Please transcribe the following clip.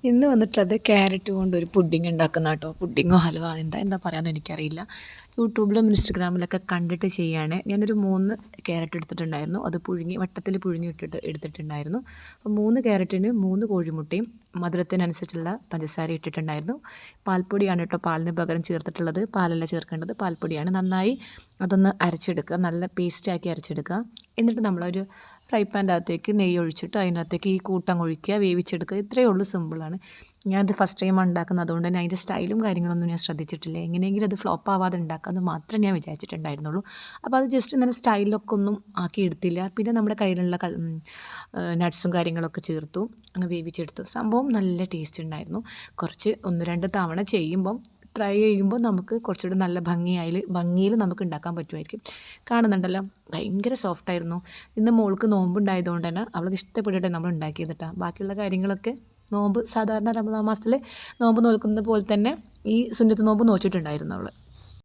ഇന്ന് വന്നിട്ടുള്ളത് ക്യാരറ്റ് കൊണ്ട് ഒരു പുഡിങ് ഉണ്ടാക്കുന്ന കേട്ടോ. പുഡിങ്ങോ ഹൽവ എന്താ പറയാമെന്ന് എനിക്കറിയില്ല. യൂട്യൂബിലും ഇൻസ്റ്റഗ്രാമിലൊക്കെ കണ്ടിട്ട് ചെയ്യാണ്. ഞാനൊരു 3 ക്യാരറ്റ് എടുത്തിട്ടുണ്ടായിരുന്നു. അത് വട്ടത്തിൽ പുഴുങ്ങി എടുത്തിട്ടുണ്ടായിരുന്നു. അപ്പോൾ 3 ക്യാരറ്റിന് 3 കോഴിമുട്ടയും മധുരത്തിനനുസരിച്ചുള്ള പഞ്ചസാര ഇട്ടിട്ടുണ്ടായിരുന്നു. പാൽപ്പൊടിയാണ് കേട്ടോ പാലിന് പകരം ചേർത്തിട്ടുള്ളത്. പാലല്ല ചേർക്കേണ്ടത്, പാൽപ്പൊടിയാണ്. നന്നായി അതൊന്ന് അരച്ചെടുക്കുക, നല്ല പേസ്റ്റാക്കി അരച്ചെടുക്കുക. എന്നിട്ട് നമ്മളൊരു ഫ്രൈ പാൻ്റെ അകത്തേക്ക് നെയ്യ് ഒഴിച്ചിട്ട് അതിനകത്തേക്ക് ഈ കൂട്ടം ഒഴിക്കുക, വേവിച്ചെടുക്കുക. ഇത്രയേ ഉള്ളൂ, സിമ്പിളാണ്. ഞാനത് ഫസ്റ്റ് ടൈം ഉണ്ടാക്കുന്നത്, അതുകൊണ്ട് തന്നെ അതിൻ്റെ സ്റ്റൈലും കാര്യങ്ങളൊന്നും ഞാൻ ശ്രദ്ധിച്ചിട്ടില്ല. എങ്ങനെയെങ്കിലും അത് ഫ്ലോപ്പ് ആവാതെ ഉണ്ടാക്കാമെന്ന് മാത്രമേ ഞാൻ വിചാരിച്ചിട്ടുണ്ടായിരുന്നുള്ളൂ. അപ്പോൾ അത് ജസ്റ്റ് ഇങ്ങനെ സ്റ്റൈലൊക്കെ ഒന്നും ആക്കിയെടുത്തില്ല. പിന്നെ നമ്മുടെ കയ്യിലുള്ള നട്ട്സും കാര്യങ്ങളൊക്കെ ചേർത്തു, അങ്ങ് വേവിച്ചെടുത്തു. സംഭവം നല്ല ടേസ്റ്റ് ഉണ്ടായിരുന്നു. കുറച്ച് 1-2 തവണ ചെയ്യുമ്പം ട്രൈ ചെയ്യുമ്പോൾ നമുക്ക് കുറച്ചുകൂടി നല്ല ഭംഗിയിൽ നമുക്ക് ഉണ്ടാക്കാൻ പറ്റുമായിരിക്കും. കാണുന്നുണ്ടല്ലോ, ഭയങ്കര സോഫ്റ്റായിരുന്നു. ഇന്ന് മോൾക്ക് നോമ്പുണ്ടായതുകൊണ്ട് തന്നെ അവൾക്ക് ഇഷ്ടപ്പെട്ടിട്ട് നമ്മൾ ഉണ്ടാക്കിയത് കേട്ടോ. ബാക്കിയുള്ള കാര്യങ്ങളൊക്കെ സാധാരണ റമദാൻ മാസത്തിൽ നോമ്പ് നോൽക്കുന്നത് പോലെ തന്നെ ഈ സുന്നത്ത് നോമ്പ് നോച്ചിട്ടുണ്ടായിരുന്നു അവൾ.